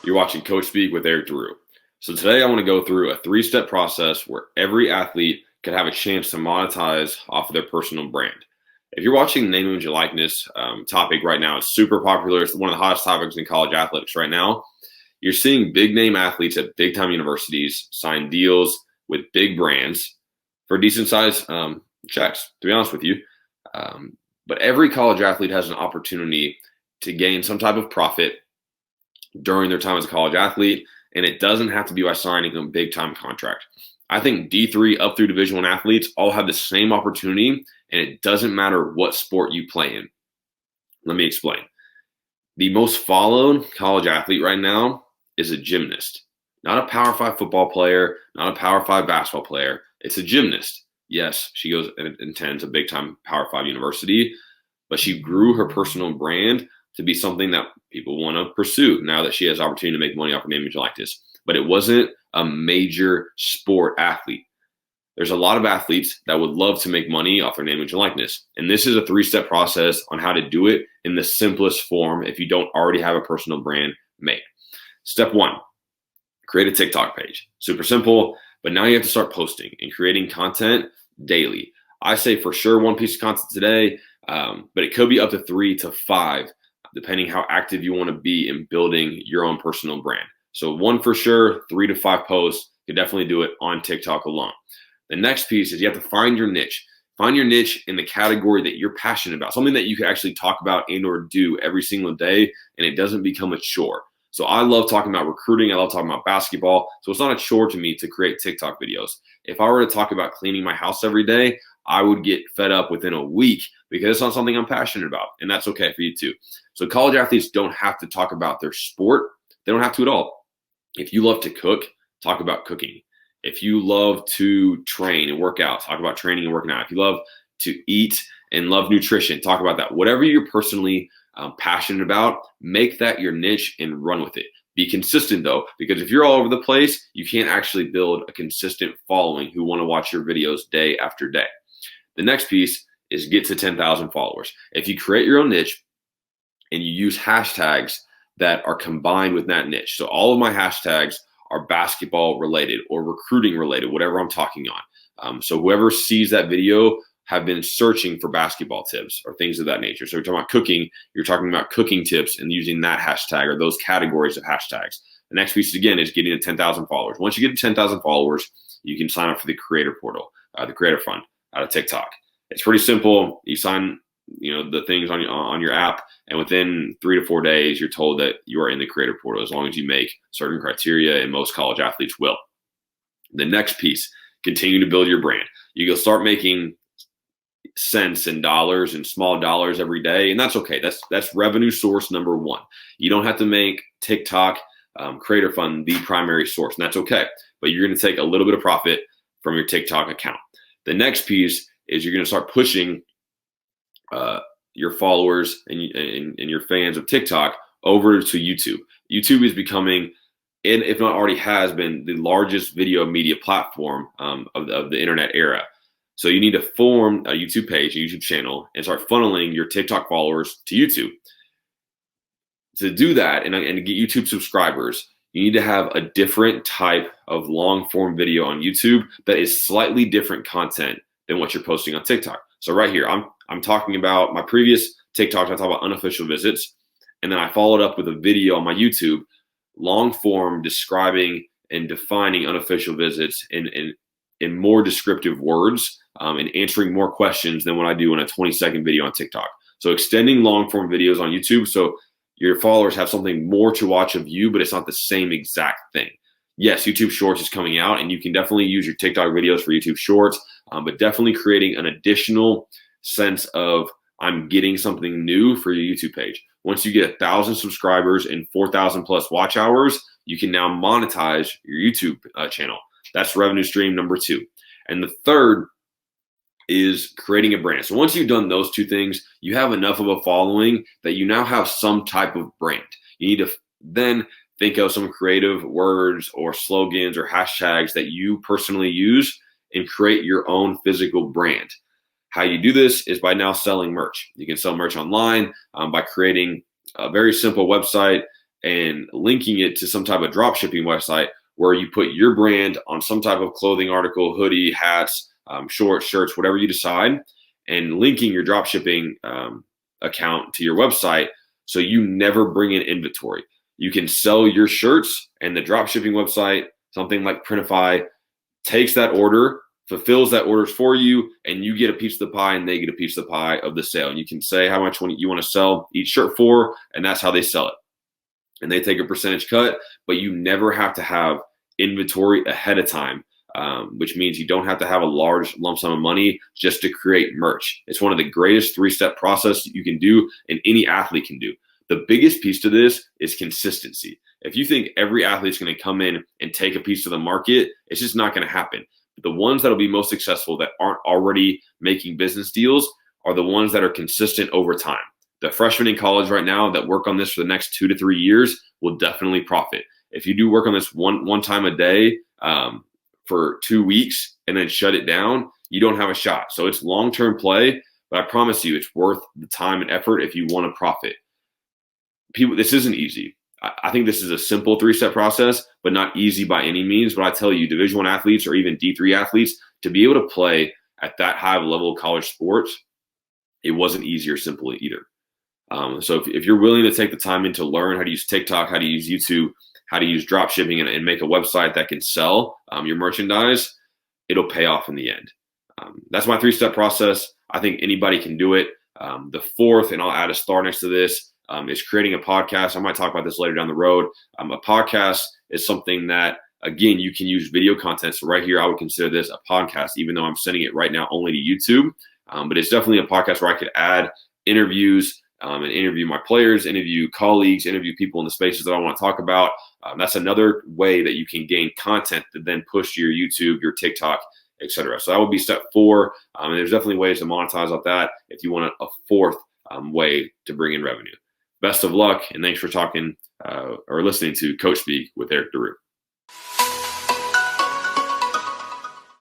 You're watching Coach Speak with Erik DeRoo. So today I want to go through a 3-step process where every athlete could have a chance to monetize off of their personal brand. If you're watching the name, image, and likeness topic right now, it's super popular. It's one of the hottest topics in college athletics right now. You're seeing big name athletes at big time universities sign deals with big brands for decent size checks, to be honest with you. But every college athlete has an opportunity to gain some type of profit during their time as a college athlete, and it doesn't have to be by signing a big time contract. I think D3 up through Division I athletes all have the same opportunity, and it doesn't matter what sport you play in. Let me explain. The most followed college athlete right now is a gymnast, not a Power 5 football player, not a Power 5 basketball player. It's a gymnast. Yes, she goes and attends a big time Power 5 university, but she grew her personal brand to be something that people want to pursue now that she has opportunity to make money off her name, image, and likeness. But it wasn't a major sport athlete. There's a lot of athletes that would love to make money off their name, image, and likeness. And this is a 3-step process on how to do it in the simplest form if you don't already have a personal brand made. Step 1, create a TikTok page. Super simple, but now you have to start posting and creating content daily. I say for sure 1 piece of content today, but it could be up to 3 to 5, depending how active you want to be in building your own personal brand. So 1 for sure, 3 to 5 posts. You could definitely do it on TikTok alone. The next piece is you have to find your niche. Find your niche in the category that you're passionate about, something that you can actually talk about and or do every single day, and it doesn't become a chore. So I love talking about recruiting. I love talking about basketball. So it's not a chore to me to create TikTok videos. If I were to talk about cleaning my house every day, I would get fed up within a week because it's not something I'm passionate about, and that's okay for you too. So college athletes don't have to talk about their sport. They don't have to at all. If you love to cook, talk about cooking. If you love to train and work out, talk about training and working out. If you love to eat and love nutrition, talk about that. Whatever you're personally passionate about, make that your niche and run with it. Be consistent though, because if you're all over the place, you can't actually build a consistent following who want to watch your videos day after day. The next piece is get to 10,000 followers. If you create your own niche and you use hashtags that are combined with that niche. So all of my hashtags are basketball related or recruiting related, whatever I'm talking on. So whoever sees that video have been searching for basketball tips or things of that nature. So you're talking about cooking, you're talking about cooking tips and using that hashtag or those categories of hashtags. The next piece again is getting to 10,000 followers. Once you get to 10,000 followers, you can sign up for the creator portal, the creator fund out of TikTok. It's pretty simple. You sign, the things on your app, and within 3 to 4 days, you're told that you are in the creator portal as long as you make certain criteria, and most college athletes will. The next piece, continue to build your brand. You go start making cents and dollars and small dollars every day, and that's okay. That's revenue source number 1. You don't have to make TikTok creator fund the primary source, and that's okay. But you're going to take a little bit of profit from your TikTok account. The next piece is you're going to start pushing your followers and your fans of TikTok over to YouTube. YouTube is becoming, and if not already has been, the largest video media platform of the internet era. So you need to form a YouTube page, a YouTube channel, and start funneling your TikTok followers to YouTube. To do that and to get YouTube subscribers, you need to have a different type of long form video on YouTube that is slightly different content than what you're posting on TikTok. So right here, I'm talking about my previous TikToks. I talk about unofficial visits, and then I followed up with a video on my YouTube, long form, describing and defining unofficial visits in more descriptive words and answering more questions than what I do in a 20-second video on TikTok. So extending long form videos on YouTube so your followers have something more to watch of you, but it's not the same exact thing. Yes, YouTube Shorts is coming out, and you can definitely use your TikTok videos for YouTube Shorts, but definitely creating an additional sense of I'm getting something new for your YouTube page. Once you get 1,000 subscribers and 4,000 plus watch hours, you can now monetize your YouTube channel. That's revenue stream number 2. And the third is creating a brand. So once you've done those 2 things, you have enough of a following that you now have some type of brand. You need to then think of some creative words or slogans or hashtags that you personally use and create your own physical brand. How you do this is by now selling merch. You can sell merch online by creating a very simple website and linking it to some type of drop shipping website where you put your brand on some type of clothing article, hoodie, hats, shorts, shirts, whatever you decide, and linking your drop shipping account to your website so you never bring in inventory. You can sell your shirts, and the drop shipping website, something like Printify, takes that order, fulfills that orders for you, and you get a piece of the pie and they get a piece of the pie of the sale. And you can say how much you want to sell each shirt for, and that's how they sell it. And they take a percentage cut, but you never have to have inventory ahead of time, which means you don't have to have a large lump sum of money just to create merch. It's one of the greatest 3-step process you can do and any athlete can do. The biggest piece to this is consistency. If you think every athlete's going to come in and take a piece of the market, it's just not going to happen. The ones that will be most successful that aren't already making business deals are the ones that are consistent over time. The freshmen in college right now that work on this for the next 2 to 3 years will definitely profit. If you do work on this one time a day for 2 weeks and then shut it down, you don't have a shot. So it's long-term play, but I promise you it's worth the time and effort if you want to profit. People, this isn't easy. I think this is a simple 3-step process, but not easy by any means. But I tell you, Division I athletes or even D3 athletes, to be able to play at that high of a level of college sports, it wasn't easy or simple either. So if you're willing to take the time in to learn how to use TikTok, how to use YouTube, how to use drop shipping and make a website that can sell your merchandise, it'll pay off in the end. That's my 3-step process. I think anybody can do it. The 4th, and I'll add a star next to this, is creating a podcast. I might talk about this later down the road. A podcast is something that, again, you can use video content. So right here, I would consider this a podcast, even though I'm sending it right now only to YouTube. But it's definitely a podcast where I could add interviews and interview my players, interview colleagues, interview people in the spaces that I want to talk about. That's another way that you can gain content to then push to your YouTube, your TikTok, etc. So that would be step 4. And there's definitely ways to monetize off that if you want a 4th way to bring in revenue. Best of luck, and thanks for talking or listening to Coach Speak with Erik DeRoo.